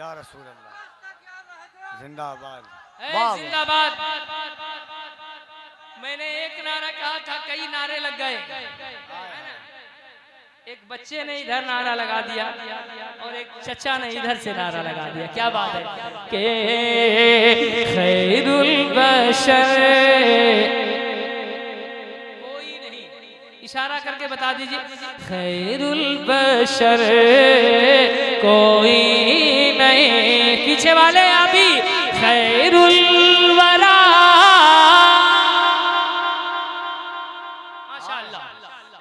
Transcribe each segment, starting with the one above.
या रसूल अल्लाह जिंदाबाद ए, वाह जिंदाबाद। मैंने एक नारा कहा था, कई नारे लग गए। एक बच्चे ने इधर नारा लगा दिया और एक चचा ने इधर से नारा लगा दिया। क्या बात है कि खैरुल बशर, कोई नहीं, इशारा करके बता दीजिए, खैरुल बशर कोई नहीं। पीछे वाले अभी खैरुल वरा, माशाअल्लाह।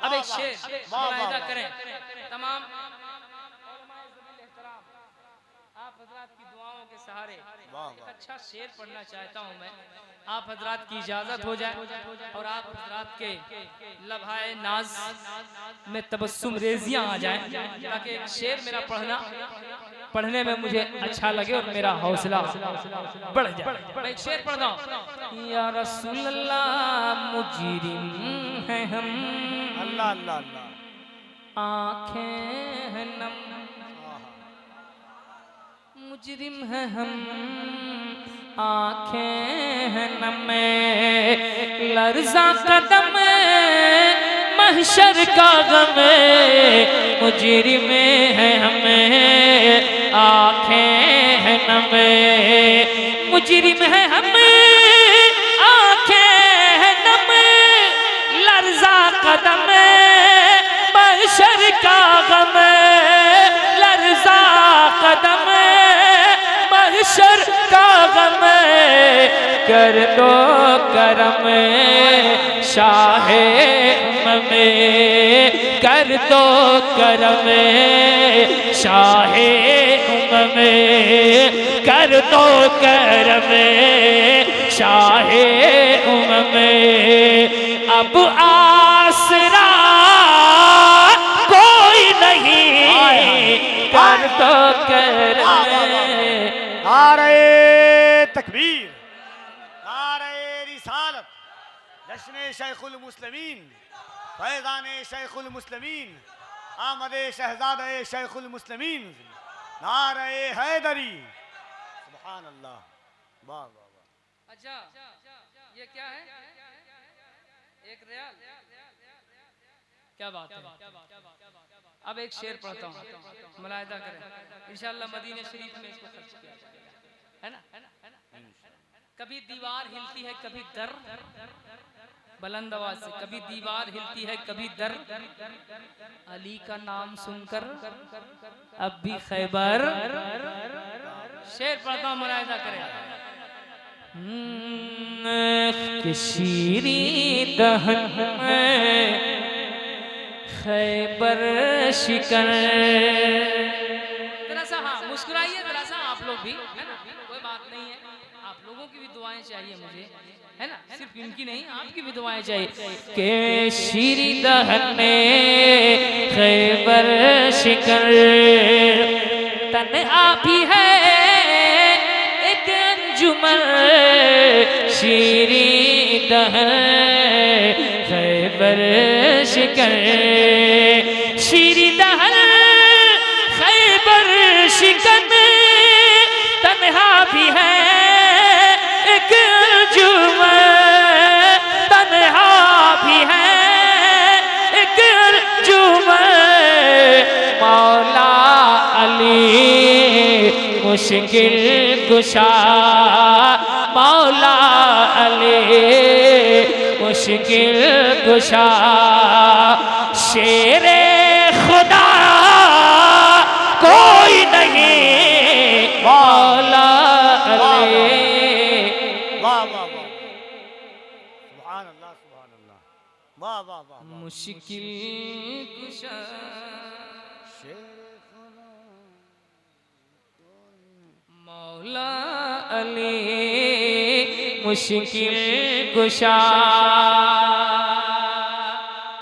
अब एक शेर मुलाहिजा करें। तमाम आप हजरात की दुआओं के सहारे एक अच्छा शेर पढ़ना चाहता हूं मैं। आप हजरात की इजाजत हो जाए और आप हजरात के लम्हाए नाज में तबस्सुम रेजियां आ जाएं, ताकि एक शेर मेरा पढ़ने में मुझे अच्छा लगे और मेरा हौसला बढ़ जाए। मैं एक शेर पढ़ता हूं। या रसूल अल्लाह मुजरिम हैं हम, अल्लाह अल्लाह अल्लाह आँखें हैं नम, मुजरिम हैं हम, आँखें हैं नम, लर्ज़ा कदम महशर का गम, मुजरिम हैं हम, आँखें हैं नम, मुजरिम हैं हम, आँखें हैं नम, लर्ज़ा कदम महशर का गम, लर्ज़ा कदम महशर का गम, कर दो करम शाहे में, कर दो करम शाहे में, कर दो करम शाहे में। अब आसरा कोई नहीं, कर दो करम। नारे तकबीर, नारे रिसालत, जश्न शेखुल मुस्लिमीन, फैज़ान शेखुल मुस्लिमीन, आमदे शहजादे शेखुल मुस्लिमीन, नारे हैदरी। सुभान अल्लाह, वाह वाह वाह। अच्छा, ये क्या है? एक रियाल, क्या बात है। अब एक शेर पढ़ता हूँ, मुलाहिजा करें। इंशाअल्लाह मदीने शरीफ में इसको खर्च किया है ना। कभी दीवार हिलती है, कभी दर, बुलंद आवाज से, कभी दीवार हिलती है, कभी दर, अली का नाम सुनकर अब भी खैबर। शेर पढ़ता हूँ, मुलाहिजा करें। कि शीरी दहन में खैबर शिकन। जरा सा हाँ मुस्कुराइए जरा सा आप लोग भी, है ना, कोई बात नहीं है। आप लोगों की भी दुआएं चाहिए मुझे, है ना, सिर्फ इनकी नहीं, आपकी भी दुआएं चाहिए। के शीरी दहन में खैबर शिकन, तन्हा भी है एक अंजुमन, शीरी दहन खैबर शिकन, शीरी दहन खैबर शिकन, तन्हा भी है एक अंजुमन, तन्हा भी है एक अंजुमन, मौला अली मुश्किल कुशा, मौला अली मुश्किल कुशा, शेरे खुदा कोई नहीं, मौला अली। वाह वाह वाह, सुभान अल्लाह सुभान अल्लाह, वाह वाह वाह। मुश्किल कुशा, मौला अली मुश्किल कुशा।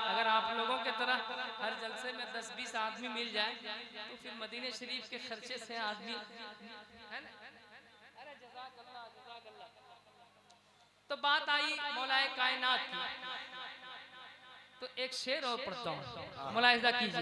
अगर आप लोगों के तरह हर जलसे में 10-20 आदमी मिल जाए तो फिर मदीने शरीफ के खर्चे से आदमी, है ना। अरे जज़ाकल्लाह जज़ाकल्लाह। तो बात आई मौलाए कायनात की, तो एक शेर और पढ़ता हूँ, मुलाहिजा कीजिए।